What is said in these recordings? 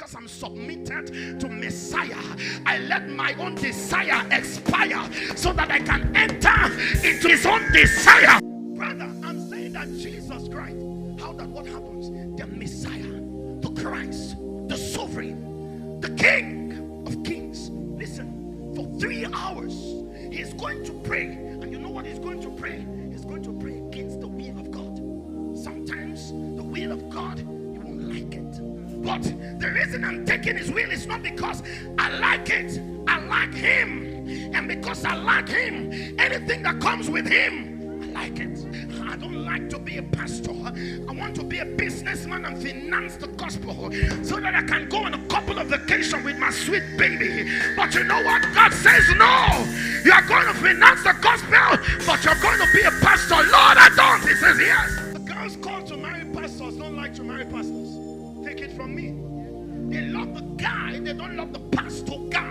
because I'm submitted to Messiah, I let my own desire expire so that I can enter into his own desire. Brother, I'm saying that Jesus Christ, how that what happens? The Messiah, the Christ, the sovereign, the King of Kings. Listen, for 3 hours, he's going to pray. And you know what he's going to pray? He's going to pray against the will of God. Sometimes the will of God, you won't like it. But the reason I'm taking his will is not because I like it. I like him. And because I like him, anything that comes with him, I like it. I don't like to be a pastor. I want to be a businessman and finance the gospel so that I can go on a couple of vacations with my sweet baby. But you know what? God says no. You are going to finance the gospel, but you're going to be a pastor. Lord, I don't. He says yes. The girls called to marry pastors don't like to marry pastors. Take it from me. They love the guy. They don't love the pastor guy.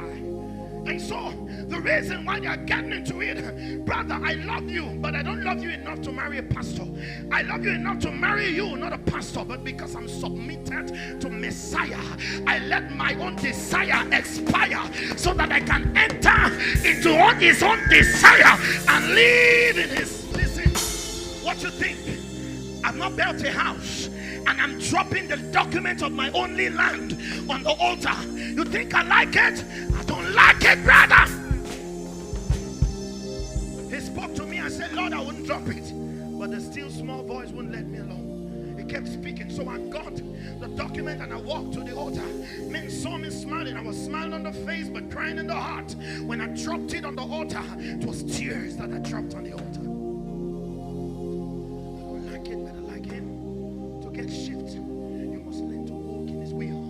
And so the reason why they are getting into it, brother, I love you, but I don't love you enough to marry a pastor. I love you enough to marry you, not a pastor, but because I'm submitted to Messiah, I let my own desire expire so that I can enter into his own desire and live in his. Listen, what you think? I've not built a house and I'm dropping the document of my only land on the altar. You think I like it? I don't like it, brother. He spoke to me and said, Lord, I wouldn't drop it. But the still small voice wouldn't let me alone. He kept speaking. So I got the document and I walked to the altar. Men saw me smiling. I was smiling on the face but crying in the heart. When I dropped it on the altar, it was tears that I dropped on the altar. Shift, you must learn to walk in his will.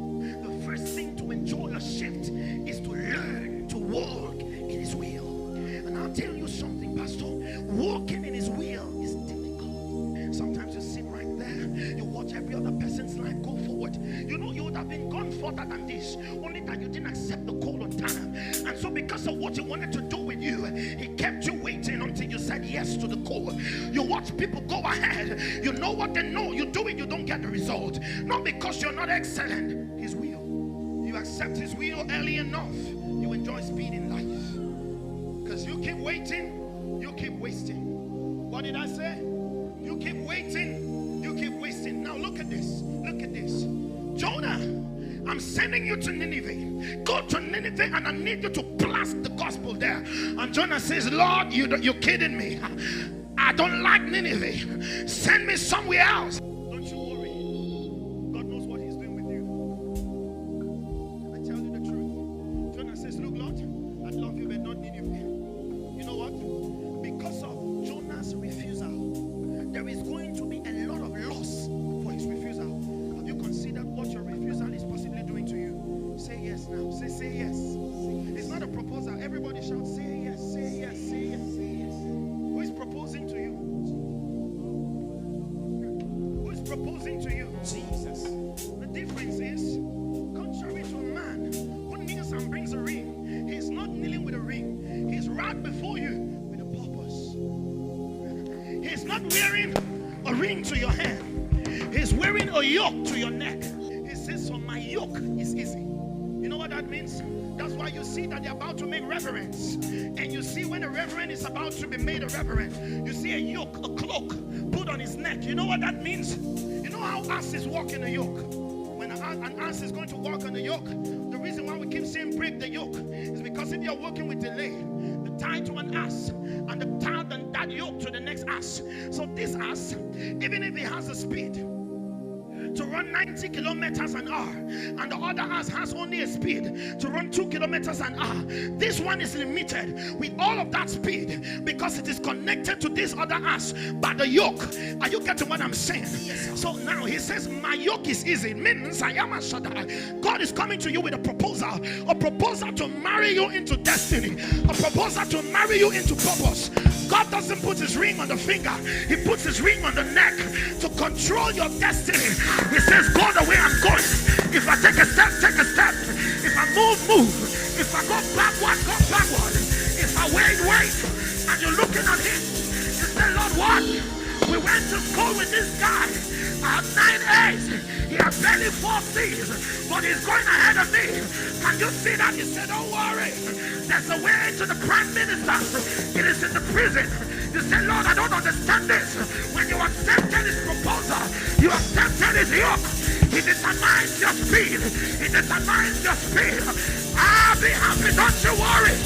The first thing to enjoy a shift is to learn to walk in his will. And I'll tell you something, Pastor, walking in his will is difficult. Sometimes you sit right there, you watch every other person's life go forward. You know you would have been gone further than this, only that you didn't accept the call on time. And so because of what he wanted to do with you, he kept you waiting until you said yes to the call. You watch people go ahead, you know what they know, you do it, you don't get the result. Not because you're not excellent, his will. You accept his will early enough, you enjoy speed in life. Because you keep waiting, you keep wasting. What did I say? You keep waiting, you keep wasting. Now look at this, look at this. Jonah, I'm sending you to Nineveh. Go to Nineveh and I need you to blast the gospel there. And Jonah says, Lord, you're kidding me. I don't like Nineveh. Send me somewhere else. Don't you worry. God knows what he's doing with you. I tell you the truth. Jonah says, look, Lord, I love you, but not Nineveh. You know what? Because of Jonah's refusal, there is going to be a lot of loss for his refusal. Have you considered what your refusal is possibly doing to you? Say yes now. Say yes. It's not a proposal. Everybody shout, say yes, say yes, say yes, say yes. Who is proposing to you? Who is proposing to you? Jesus. The difference is, contrary to a man who kneels and brings a ring, he's not kneeling with a ring. He's right before you with a purpose. He's not wearing a ring to your hand. He's wearing a yoke to your neck. He says, so my yoke is easy. You know what that means? That's why you see that they're about to make reverence. And you see when a reverend is about to be made a reverend, you see a yoke, a cloak put on his neck. You know what that means? You know how asses walk in a yoke? When an ass is going to walk on the yoke, the reason why we keep saying break the yoke is because if you're working with delay, the tie to an ass and the tie that yoke to the next ass. So this ass, even if he has the speed to run 90 kilometers an hour, and the other ass has only a speed to run 2 kilometers an hour, this one is limited with all of that speed because it is connected to this other ass by the yoke. Are you getting what I'm saying? Yes. So now he says my yoke is easy. It means I am a Shaddai. God is coming to you with a proposal to marry you into destiny, a proposal to marry you into purpose. God doesn't put his ring on the finger, he puts his ring on the neck to control your destiny. He says, go the way I'm going. If I take a step, take a step. If I move, move. If I go backward, go backward. If I wait, and you're looking at him, you say, Lord, what? We went to school with this guy. I have 9 A's. He has barely only foresees what is going ahead of me. Can you see that? He said, don't worry. There's a way to the prime minister. It is in the prison. You say, Lord, I don't understand this. When you accepted his proposal, you accepted his yoke. It determines your speed. It determines your speed. I'll be happy, don't you worry.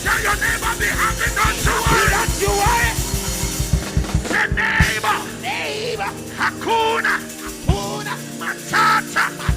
Tell your neighbor, be happy, don't you worry. Don't you worry. Say neighbor. Neighbor. Hakuna. Hakuna. Matata.